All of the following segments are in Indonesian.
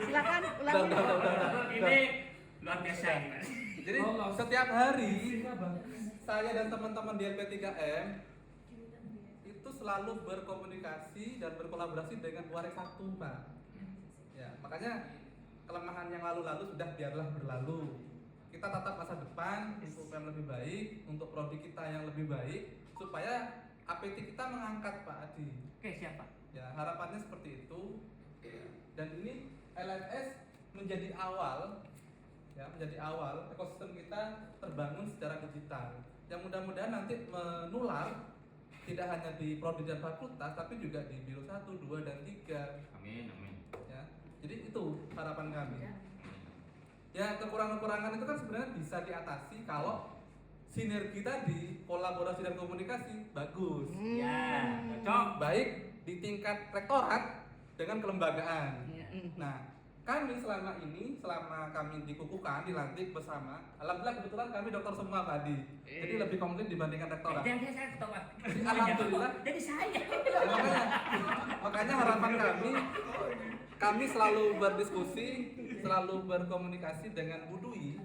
Silakan ulangi. Ini luar biasa ini. Jadi setiap hari saya dan teman-teman di LP3M itu selalu berkomunikasi dan berkolaborasi dengan Warik 1, Pak. Ya, makanya kelemahan yang lalu-lalu sudah biarlah berlalu. Kita tatap masa depan untuk yang lebih baik, untuk prodi kita yang lebih baik, supaya APT kita mengangkat, Pak Adi. Oke, siapa? Ya, harapannya seperti itu. Dan ini LMS menjadi awal, ya, menjadi awal ekosistem kita terbangun secara digital. Yang mudah-mudahan nanti menular tidak hanya di prodi dan fakultas, tapi juga di biro 1, 2, dan 3. Amin, amin. Ya, jadi itu harapan kami. Ya, kekurangan-kekurangan itu kan sebenarnya bisa diatasi kalau sinergi tadi, kolaborasi dan komunikasi bagus. Ya, cocok. Baik di tingkat rektorat dengan kelembagaan. Iya. Nah, kami selama ini, selama kami dikukuhkan, dilantik bersama, alhamdulillah kebetulan kami dokter semua tadi. Jadi lebih komplit dibandingkan rektorat. Dan saya ketawa. Jadi alhamdulillah. Jadi saya. Ya, makanya harapan kami selalu berdiskusi, selalu berkomunikasi dengan Bu Dwi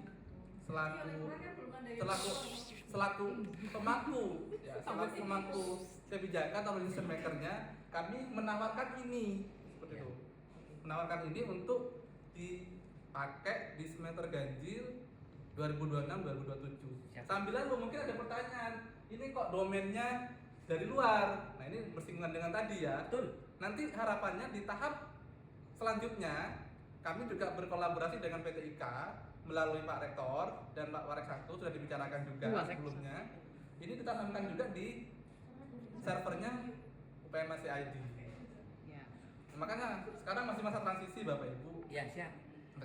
selaku pemangku, ya, selaku pemangku kebijakan atau decision makernya, kami menawarkan ini seperti itu, menawarkan ini untuk dipakai di semester ganjil 2026-2027. Sambil lalu mungkin ada pertanyaan, ini kok domainnya dari luar? Nah, ini bersinggungan dengan tadi ya. Betul. Nanti harapannya di tahap selanjutnya kami juga berkolaborasi dengan PT IKA melalui Pak Rektor dan Pak Warik 1 sudah dibicarakan juga sebelumnya. Ini kita sampaikan juga di servernya UPMSI ID. Ya. Makanya sekarang masih masa transisi Bapak Ibu. Ya, siap.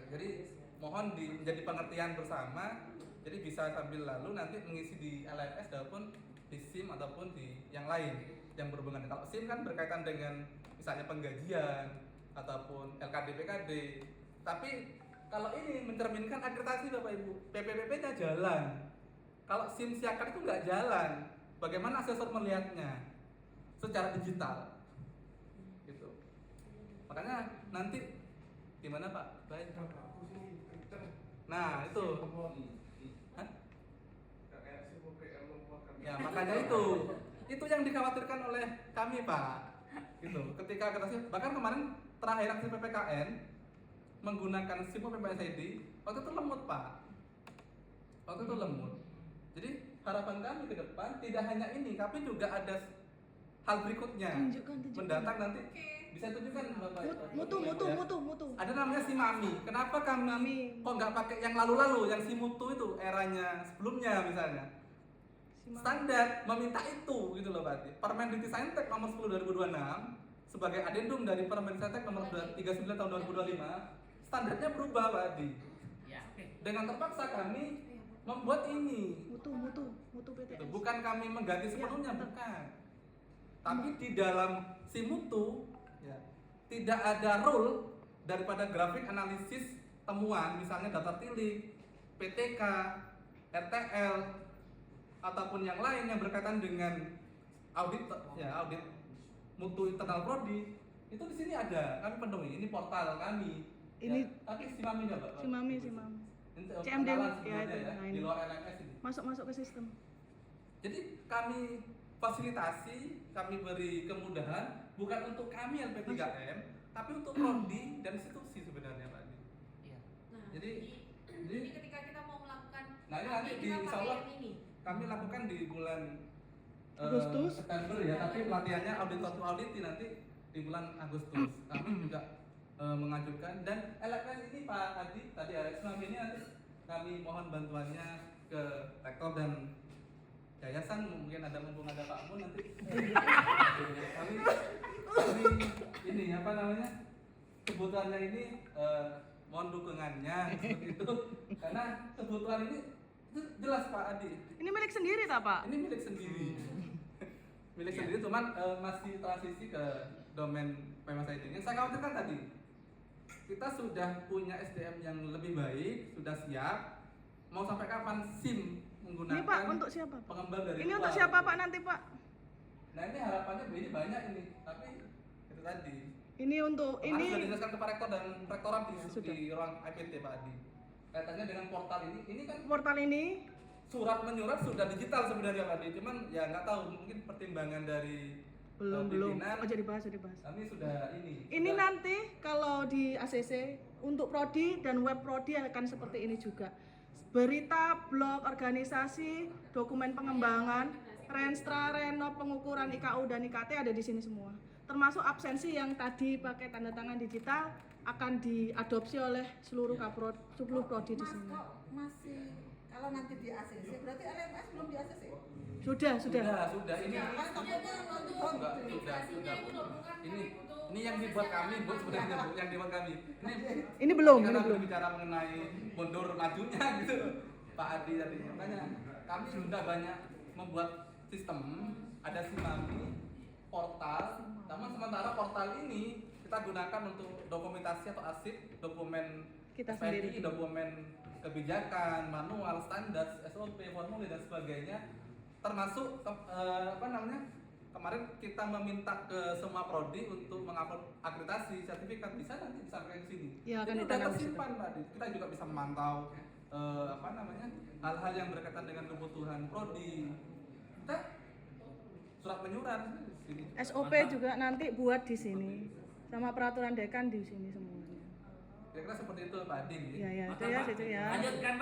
Jadi mohon menjadi pengertian bersama. Jadi bisa sambil lalu nanti mengisi di LMS ataupun di SIM ataupun di yang lain yang berhubungan. Kalau SIM kan berkaitan dengan misalnya penggajian ataupun LKD PKD. Tapi kalau ini mencerminkan akreditasi Bapak Ibu, PPPP-nya jalan. Kalau SIM siakan itu nggak jalan, bagaimana asesor melihatnya secara digital? Gitu. Makanya nanti gimana Pak? Baik. Nah itu. Hah? Ya makanya itu yang dikhawatirkan oleh kami Pak. Gitu. Ketika akreditasi, bahkan kemarin terakhir aksi PPKN menggunakan SIM PPSID, waktu itu lemot Pak. Waktu itu lemot. Jadi harapan kami ke depan tidak hanya ini, tapi juga ada hal berikutnya. Tunjukkan. Mendatang nanti bisa tunjukkan Bapak. Mutu. Ada namanya Simami. Kenapa kami kok nggak pakai yang lalu-lalu, yang Simutu itu eranya sebelumnya misalnya? Standar meminta itu gitu loh Pak. Permendikbudristek nomor 10 2026 sebagai adendum dari Permendikbudristek nomor 39 tahun 2025, standarnya berubah Pak Adi. Ya, oke. Dengan terpaksa kami membuat ini. Mutu PTS. Bukan kami mengganti sepenuhnya, bukan. Tapi di dalam si mutu ya, tidak ada rule daripada grafik analisis temuan, misalnya daftar tilik, PTK, RTL, ataupun yang lain yang berkaitan dengan audit audit mutu internal prodi, itu di sini ada, kami penuhi, ini portal kami. Ini ya, tapi Simami enggak, Pak? Simami. Ini CMD kenalan ya itu. sebenarnya Nah, di ini. luar LMS ini. Masuk ke sistem. Jadi kami fasilitasi, kami beri kemudahan bukan untuk kami LP3M, tapi untuk prodi dan institusi sebenarnya Pak. Iya. Nah, Jadi ketika kita mau melakukan nah ini nanti di insya Allah ini. kami lakukan di bulan Agustus. September ya, tapi pelatihannya audit to audit nanti di bulan Agustus. Kami juga mengajukan dan LMS ini Pak Adi tadi Alex ini nanti kami mohon bantuannya ke rektor dan yayasan, mungkin ada mumpung ada Pak Mun nanti kami ini apa namanya kebutuhannya ini mohon dukungannya seperti itu karena kebutuhan ini itu jelas Pak Adi. Ini milik sendiri tak Pak? Ini milik sendiri. Milik sendiri cuman masih transisi ke domain PMSID. Yang saya khawatirkan tadi kita sudah punya SDM yang lebih baik, sudah siap. Mau sampai kapan SIM menggunakan? Ini Pak untuk siapa? Pak? Pengembang dari Ini luar. untuk siapa Pak nanti Pak? Nah ini harapannya ini banyak ini, tapi itu tadi Ini untuk Kemarin sudah ini dijelaskan ke Pak Rektor dan Rektorat Sudah. di ruang IPT Pak Adi. Kaitannya dengan portal ini kan portal ini surat menyurat sudah digital sebenarnya Pak Adi, cuman ya nggak tahu mungkin pertimbangan dari belum. pimpinan, Oh, jadi bahas. kami sudah Ini sudah- nanti kalau di ACC untuk prodi dan web prodi akan seperti ini juga. Berita, blog, organisasi, dokumen pengembangan, renstra, renov, pengukuran IKU dan IKT ada di sini semua. Termasuk absensi yang tadi pakai tanda tangan digital akan diadopsi oleh seluruh prodi di Mas sini. kok masih kalau nanti di ACC berarti LMS belum di ACC? Sudah. sudah ini Kan takutnya Oh, enggak, sudah. Ini yang dibuat kami, Bu, sebenarnya Bu, yang dibuat kami. Ini belum, Karena ini belum. berbicara mengenai mundur majunya gitu, Pak Adi tadi. Makanya kami sudah banyak membuat sistem, ada Simami, portal, namun sementara portal ini kita gunakan untuk dokumentasi atau arsip, dokumen Kita SPI, sendiri. dokumen kebijakan, manual, standar, SOP, formulir dan sebagainya. Termasuk kemarin kita meminta ke semua prodi untuk mengupload akreditasi sertifikat, bisa nanti disampaikan ke sini. Ya, akan Ini udah ditanam di situ. tersimpan Mbak. Kita juga bisa memantau hal-hal yang berkaitan dengan kebutuhan prodi. Kita surat menyurat di sini. SOP juga nanti buat di sini. Sama peraturan dekan di sini semuanya. Kira-kira seperti itu Pak Adi. Ya, Mantap, itu ya, Pak. itu ya. Lanjutkan Pak.